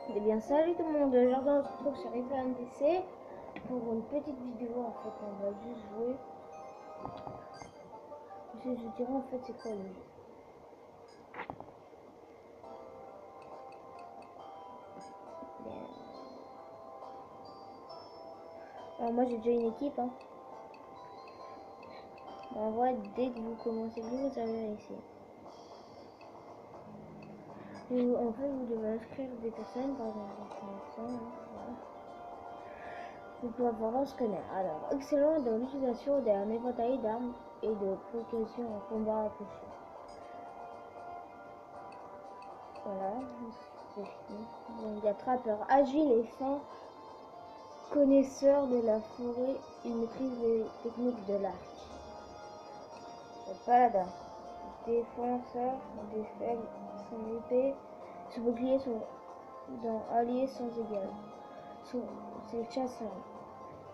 Eh bien salut tout le monde, aujourd'hui on se retrouve sur FNDC pour une petite vidéo. En fait on va juste jouer. Je vous dirai en fait c'est quoi le jeu. Bien. Alors moi j'ai déjà une équipe hein. En vrai dès que vous commencez le jeu vous allez ici. Et en fait vous devez inscrire des personnes par exemple ça, hein, voilà. Vous pouvez avoir un scanner. Alors excellent dans l'utilisation d'un éventail d'armes et de progression en combat approché. Voilà, c'est fini. Donc, il y a trappeur agile et fin, connaisseur de la forêt, il maîtrise les techniques de l'arc. Le paladin, défenseur des faibles, son épée, son bouclier sont alliés sans égal. C'est le chasseur.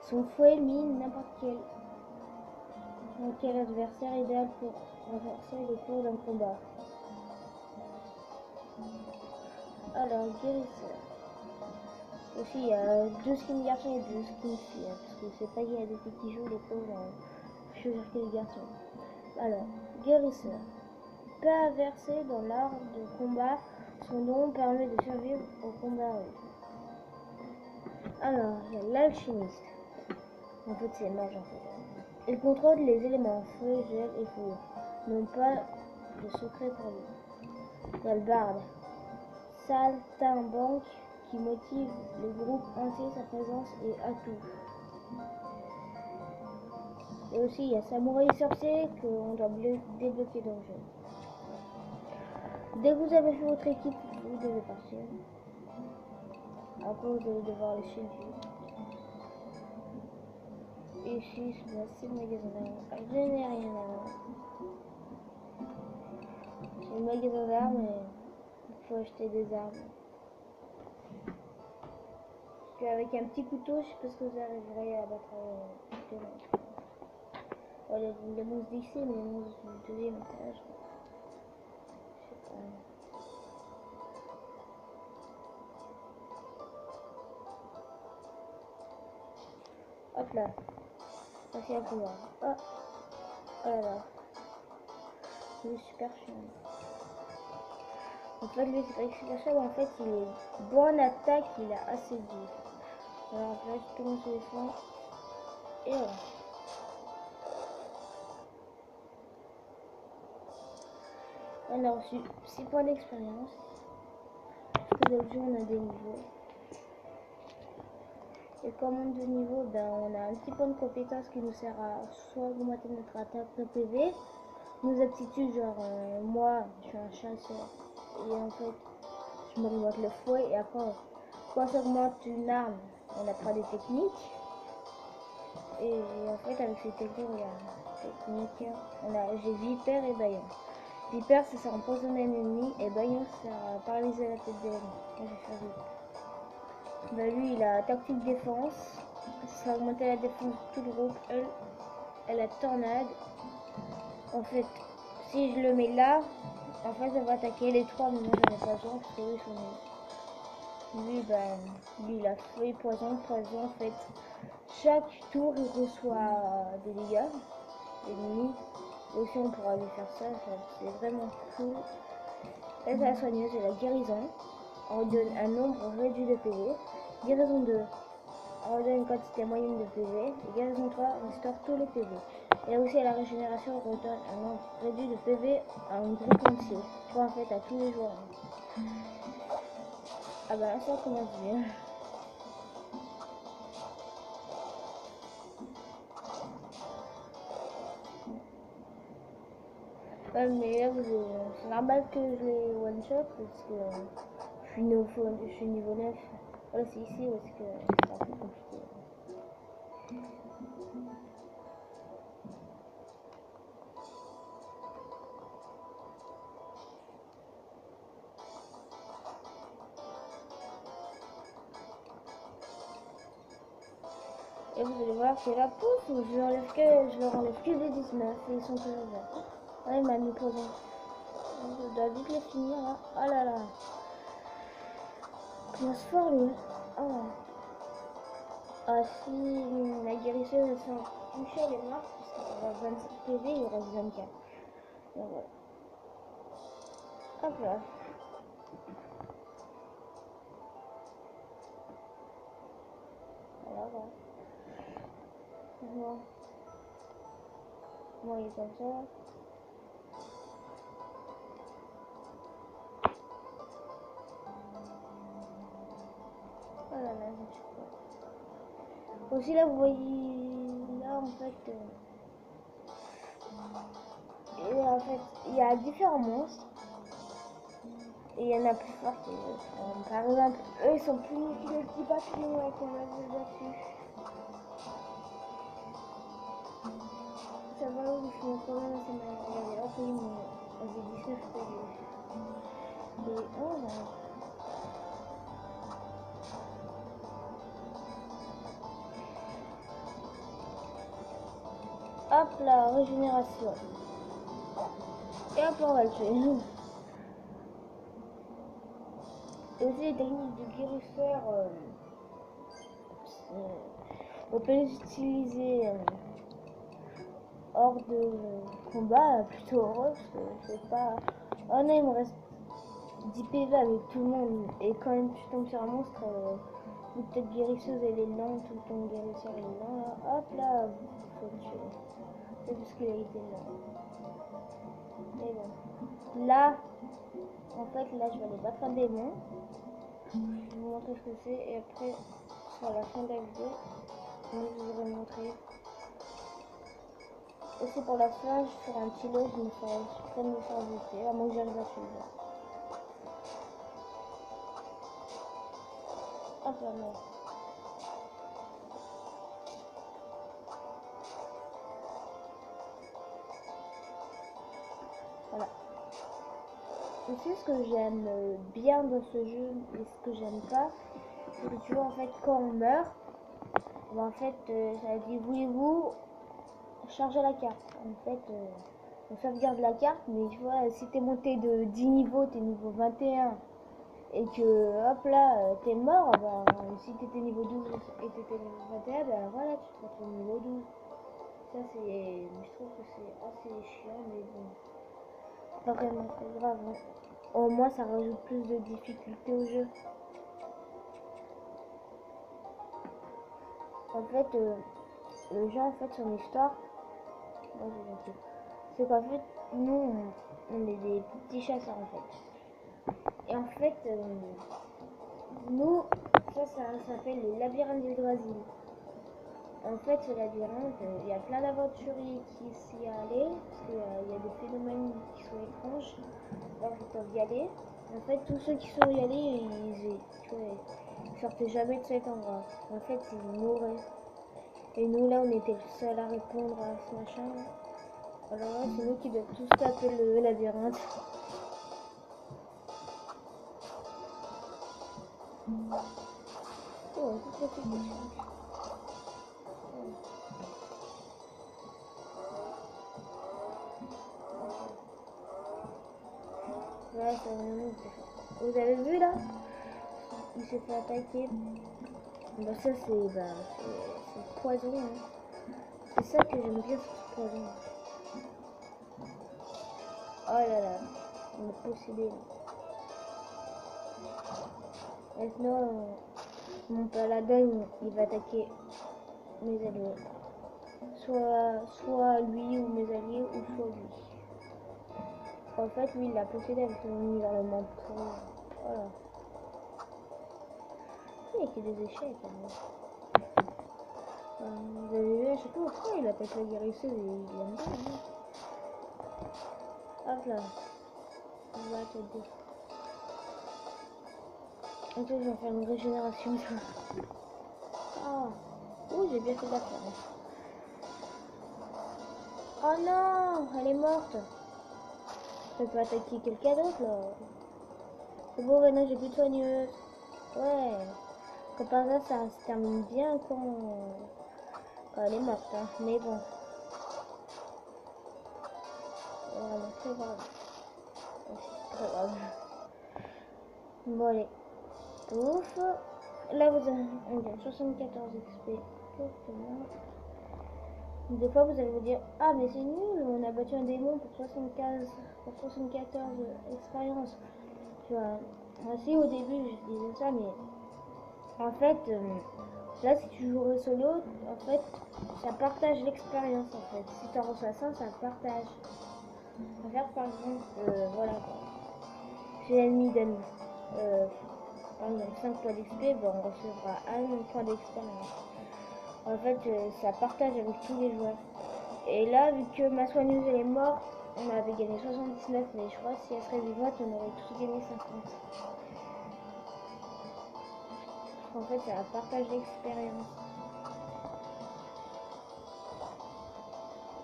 Son fouet mine n'importe quel adversaire, idéal pour renforcer le cours d'un combat. Alors, guérisseur. Aussi, il y a 2 skins garçons et 2 skins filles, hein, parce que c'est pas qu'il y a des filles qui jouent, les pauvres choisir que les garçons. Alors, guérisseur. Peu inversé dans l'art de combat, son don permet de survivre au combat rude. Alors, il y a l'alchimiste. En fait, c'est mage en fait. Il contrôle les éléments feu, gel et feu. Non pas de secret pour lui. Il y a le barde. Saltimbanque qui motive le groupe entier, sa présence et atout. Et aussi il y a Samouraï sorcier qu'on doit débloquer dans le jeu. Dès que vous avez fait votre équipe, vous devez partir. Après vous allez devoir aller chez lui. Ici c'est le magasin d'armes. Je n'ai rien à voir. C'est le magasin d'armes et il faut acheter des armes. Avec un petit couteau, je sais pas ce que vous arriverez à battre voilà, les monstres d'ici, mais les monstres du deuxième étage. Je sais pas. Hop là. Passer à pouvoir. Oh. Oh là là. C'est super chiant. En fait, lui, c'est pas que c'est super chiant, mais en fait, il est bon en attaque, il a assez dit. Alors, là, tout le monde se défend. Et voilà. On a reçu 6 points d'expérience. Parce que d'habitude, on a des niveaux. Et comme on de niveau, ben, on a un petit point de compétence qui nous sert à soit augmenter notre attaque, notre PV, nos aptitudes, genre moi, je suis un chasseur. Et en fait, je m'augmente le fouet et après, quand on augmente une arme, on apprend des techniques. Et en fait, avec ces techniques, j'ai Viper et Bayon. Viper, ça sert à empoisonner un ennemi et Bayon, ça sert à paralyser la tête de l'ennemi. Moi, j'ai fait Viper. Bah, lui, il a tactique défense. Ça va augmenter la défense de tout le groupe. Elle a tornade. En fait, si je le mets là, en fait, ça va attaquer les 3, mais moi, j'en ai pas besoin parce que eux, ils sont nuls. Lui, ben, lui, il a fait poison. En fait, chaque tour, il reçoit des dégâts ennemis. Et aussi, on pourra lui faire ça. C'est vraiment cool. Elle est la soigneuse et la guérison. On donne un nombre réduit de PV. Guérison 2. On redonne une quantité moyenne de PV. Et guérison 3, on restaure tous les PV. Et aussi à la régénération, on redonne un nombre réduit de PV à un groupe entier. Tu vois, en fait, à tous les joueurs. Ah bah ça commence bien. Ouais, mais là, c'est normal que je les one shot parce que je suis niveau 9. Voilà, c'est ici parce que c'est un peu compliqué. Et vous allez voir que la pouf, je leur enlève que des 19 et ils sont toujours là. Ah, il m'a mis poison. Je dois vite le finir là. Oh là là. commence fort lui. Oh. Ah, si la guérisseuse elle sent toucher, elle est morte, puisqu'elle va 25 PV, il reste 24. Donc voilà. Hop là. Voilà. Bon. Bon, il est comme ça. Voilà, là, je sais pas. Aussi là, vous voyez, là en fait, il y a différents monstres. Et il y en a plus forts que les autres. Par exemple, eux ils sont plus que le petit papillon qu'on a vu dessus. Ça va où ils font quand même assez mal. Regardez, là, oui, mais on fait 19 PV. Et oh là. Hop là, régénération. Et hop, on va le tuer. Et aussi les techniques de guérisseur, on peut les utiliser hors de combat, plutôt heureux, parce que c'est pas... Oh non, il me reste 10 PV avec tout le monde, et quand même tu tombes sur un monstre, vu que cette guérisseuse elle est lente, tout ton guérisseur est lent, là, hop là, faut le tuer. C'est parce qu'il a été lent. Mais bon. Là, en fait, là je vais aller battre un démon. Je vais vous montrer ce que c'est, et après, sur la fin de la vidéo, je vous aurai montré. Et c'est pour la fin, je ferai un petit lot, je me ferai suprême de service, à moins que j'arrive à suivre. Hop là, mais... Voilà. Aussi, ce que j'aime bien dans ce jeu et ce que j'aime pas, c'est que tu vois, en fait, quand on meurt, ben, en fait, ça dit voulez-vous charger la carte. En fait, on sauvegarde la carte, mais tu vois, si t'es monté de 10 niveaux, t'es niveau 21, et que hop là, t'es mort, ben, si t'étais niveau 12 et t'étais niveau 21, ben voilà, tu te retrouves niveau 12. Ça, c'est. Je trouve que c'est assez chiant, mais bon. Pas vraiment très grave. Hein. Au moins, ça rajoute plus de difficulté au jeu. En fait, le jeu, en fait, son histoire, c'est qu'en fait, nous, on est des petits chasseurs, en fait. Et en fait, nous, ça s'appelle le labyrinthe d'Yggdrasil. En fait, ce labyrinthe, il y a plein d'aventuriers qui s'y allaient, parce qu'il y a des phénomènes qui sont étranges, alors ils peuvent y aller. En fait, tous ceux qui sont y allés, ils sortaient jamais de cet endroit. En fait, ils mouraient. Et nous, là, on était les seuls à répondre à ce machin. Alors là, c'est nous qui devons tous taper le labyrinthe. Oh, tout petit question. Ouais, ça vraiment. Vous avez vu là? Il s'est fait attaquer. Bah ça c'est poison. Hein. C'est ça que j'aime bien, ce poison. Oh là là, il m'a possédé. Maintenant, mon paladin, il va attaquer mes alliés. Soit lui ou mes alliés, ou soit lui. En fait, lui, il l'a possédé avec son nivellement pourri. Voilà. Il y a que des échecs. Hein. Vous avez vu, je sais pas pourquoi il attaque la guérisseuse et il aime pas. Hein. Hop là. On va te dire. Ok, je vais faire une régénération. Ah. Oh, j'ai bien fait d'affaire. Oh non, elle est morte. Je peux attaquer quelqu'un d'autre là. C'est bon, maintenant j'ai plus de soigneuse. Ouais. Comme par hasard, ça se termine bien quand elle est morte. Hein. Mais bon. C'est vraiment très grave. C'est très grave. Bon, allez. Ouf. Là, vous avez on a 74 XP. Des fois, vous allez vous dire, ah, mais c'est nul, on a battu un démon pour 74 expériences. Tu vois, moi aussi, au début, je disais ça, mais en fait, là, si tu jouerais solo, en fait, ça partage l'expérience, en fait. Si tu en reçois 100, ça partage. On va faire, par exemple, voilà, quoi. Si l'ennemi donne, par exemple, 5 points d'XP, ben, on recevra 1 point d'expérience. En fait, ça partage avec tous les joueurs. Et là, vu que ma soigneuse elle est morte, on avait gagné 79, mais je crois que si elle serait vivante, on aurait tous gagné 50. En fait, ça partage l'expérience.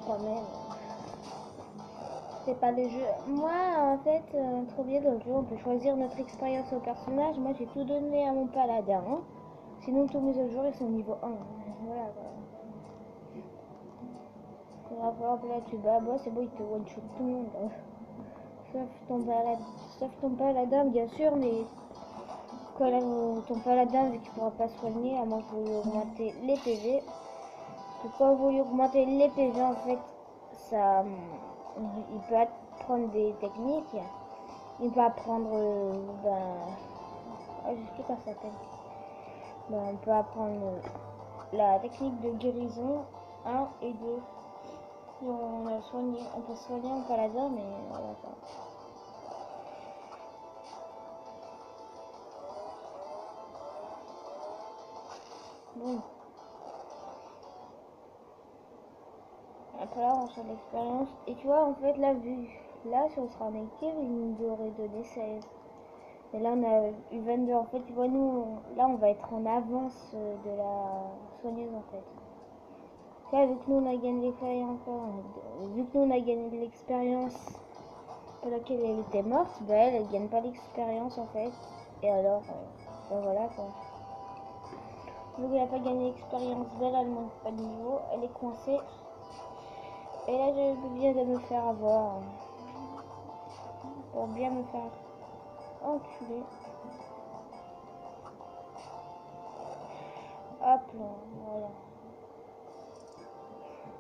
Quand même. C'est pas le jeu. Moi, en fait, trop bien dans le jeu, on peut choisir notre expérience au personnage. Moi, j'ai tout donné à mon paladin. Hein. Sinon, tous mes autres joueurs, ils sont niveau 1. Voilà, voilà. Après, là, tu bats, moi, c'est bon, il te one-shot tout le monde. Hein. Sauf ton paladin, bien sûr, mais quand ton paladin, vu qu'il pourra pas soigner, à moins que vous lui augmentez les PV. Parce que quand vous lui augmentez les PV, en fait, ça, il peut apprendre des techniques. Il peut apprendre, je sais plus comment ça s'appelle. On peut apprendre la technique de guérison 1 et 2. Si on a soigné, on peut soigner un paladin, mais voilà quoi. Bon. Après là, on change l'expérience. Et tu vois, en fait, là, si on sera en équipe, il nous aurait donné 16. Et là, on a eu 22. En fait, tu vois, nous, là, on va être en avance de la soigneuse, en fait. Là, vu que nous, on a gagné l'expérience, vu que nous, on a gagné de l'expérience pour laquelle elle était morte, elle gagne pas l'expérience, en fait. Et alors, voilà, quoi. Vu qu'elle n'a pas gagné l'expérience, elle ne manque pas de niveau, elle est coincée. Et là, je viens de me faire avoir. Pour bien me faire enculer. Hop là, voilà.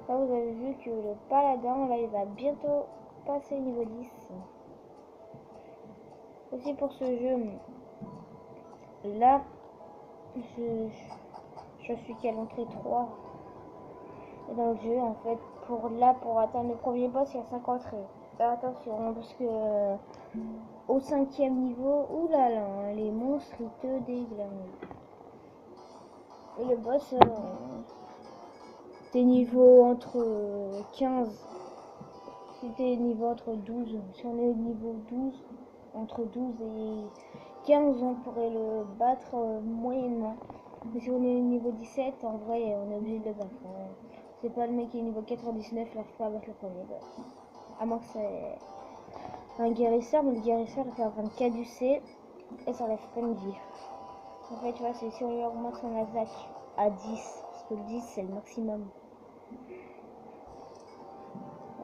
Là, vous avez vu que le paladin, là, il va bientôt passer niveau 10. Aussi pour ce jeu, là, je suis qu'à l'entrée 3. Et dans le jeu, en fait, pour atteindre le premier boss, il y a 5 entrées. Attention, parce que au 5e niveau, oulala, hein, les monstres, ils te déglinguent. Et le boss, t'es niveau entre 15. Si t'es niveau entre 12, si on est niveau 12, entre 12 et 15, on pourrait le battre moyennement. Mais si on est niveau 17, en vrai, on est obligé de le battre. Hein. C'est pas le mec qui est niveau 99, il n'arrive pas à battre le premier boss. À moins que c'est un guérisseur, mais le guérisseur il fait 24 du C et ça enlève pas une vie. En fait, tu vois, c'est si on lui augmente son attaque à 10, parce que le 10 c'est le maximum.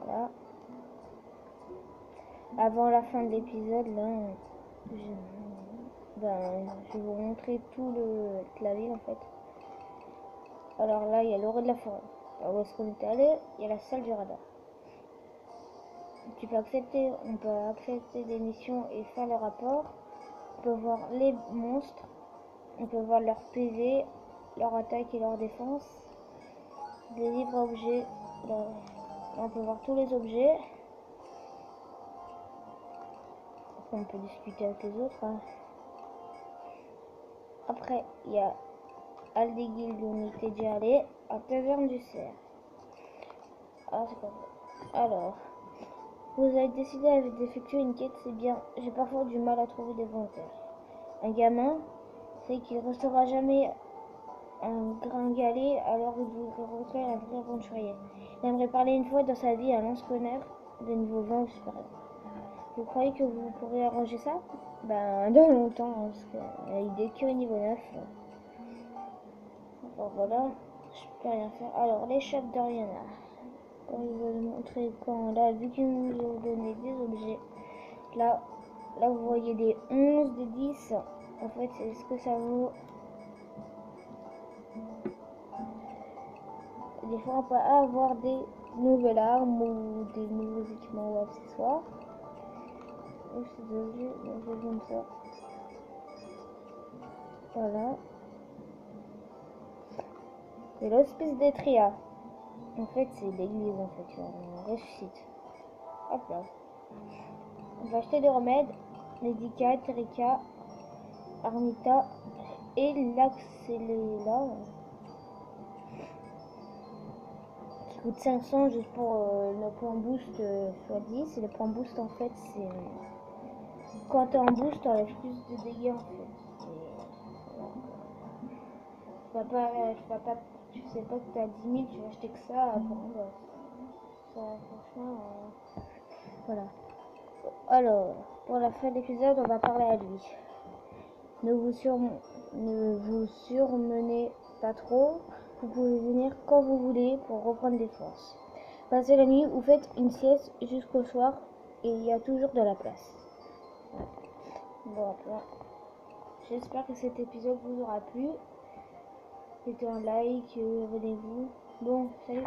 Voilà. Avant la fin de l'épisode, là, je vais vous montrer toute la ville en fait. Alors là, il y a l'orée de la forêt. Alors où est-ce qu'on est allé? Il y a la salle du radar. On peut accepter des missions et faire le rapport. On peut voir les monstres. On peut voir leur PV, leur attaque et leur défense. Des livres objets. Là, on peut voir tous les objets. Après, on peut discuter avec les autres. Hein. Après, il y a Aldéguil où on était déjà allé. À Taverne du Cerf. Ah, c'est pas vrai. Alors, vous avez décidé d'effectuer une quête, c'est bien. J'ai parfois du mal à trouver des volontaires. Un gamin, c'est qu'il ne restera jamais un gringalet, alors il voudrait rencontrer un vrai aventurier. Il aimerait parler une fois dans sa vie à un lance-connard de niveau 20 ou supérieur. Vous croyez que vous pourrez arranger ça? Dans longtemps, hein, parce qu'il est que niveau 9. Alors voilà, je peux rien faire. Alors, l'échoppe d'Oriana. Quand ils veulent montrer quand là, vu qu'ils nous ont donné des objets, là vous voyez des 11, des 10, En fait, c'est ce que ça vaut. Des fois, on peut avoir des nouvelles armes ou des nouveaux équipements ou accessoires. Je suis désolée, je vais comme ça. Voilà. Et l'hospice d'Etria. En fait, c'est l'église, en fait. On ressuscite. Hop là. On va acheter des remèdes. Medica, Terrica, Armita et l'Axelela. Qui coûte 500 juste pour le point boost x 10. Et le point boost, en fait, c'est... Quand t'es en boost, t'enlèves plus de dégâts, en fait. Tu sais pas que t'as 10 000, tu vas acheter que ça pour un boss. Ça, franchement, voilà. Alors, pour la fin de l'épisode, on va parler à lui. Ne vous surmenez pas trop. Vous pouvez venir quand vous voulez pour reprendre des forces. Passez la nuit ou faites une sieste jusqu'au soir et il y a toujours de la place. Voilà. Bon, j'espère que cet épisode vous aura plu. Mettez un like, abonnez-vous. Bon, salut.